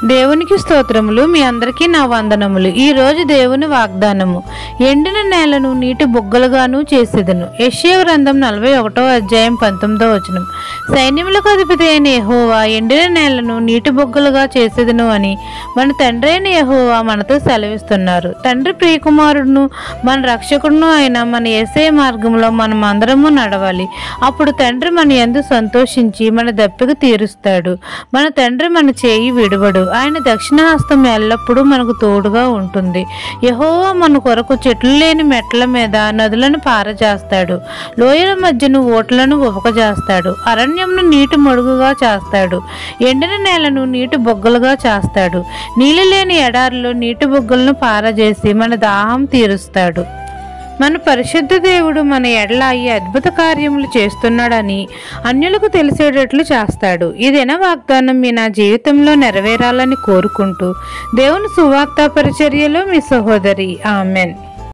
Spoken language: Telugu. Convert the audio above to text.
దేవునికి స్తోత్రములు. మీ అందరికీ నా వందనములు. ఈ రోజు దేవుని వాగ్దానము, ఎండిన నేలను నీటి బుగ్గలుగాను చేసేదను. యెషయా గ్రంథం 41:19. సైన్యములకు అధిపతి అయిన యెహోవా ఎండిన నేలను నీటి బుగ్గలుగా చేసేదను అని మన తండ్రి అయిన యెహోవా మనతో సెలవిస్తున్నారు. తండ్రి ప్రియకుమారుడును మన రక్షకుడును అయిన మన యేసయ్య మార్గంలో మనం అందరము నడవాలి. అప్పుడు తండ్రి మన యందు సంతోషించి మన దప్పిక తీరుస్తాడు. మన తండ్రి మన చేయి విడువడు. ఆయన దక్షిణహస్తం ఎల్లప్పుడూ మనకు తోడుగా ఉంటుంది. యెహోవా మన కొరకు చెట్లు లేని మెట్ల మీద నదులను పారజేస్తాడు. లోయల మధ్యను ఓట్లను ఉబకజేస్తాడు. అరణ్యంను నీటి మడుగుగా చేస్తాడు. ఎండిన నేలను నీటి బొగ్గలుగా చేస్తాడు. నీళ్ళు లేని ఎడారిలో నీటి బొగ్గలను పారజేసి మన దాహం తీరుస్తాడు. మన పరిశుద్ధ దేవుడు మన ఎడల ఈ అద్భుత కార్యములు చేస్తున్నాడని అన్యులకు తెలిసేటట్లు చేస్తాడు. ఇదేనా వాగ్దానం మీ నా జీవితంలో నెరవేరాలని కోరుకుంటూ దేవుని సువార్త పరిచర్యలో మీ సహోదరి. ఆమెన్.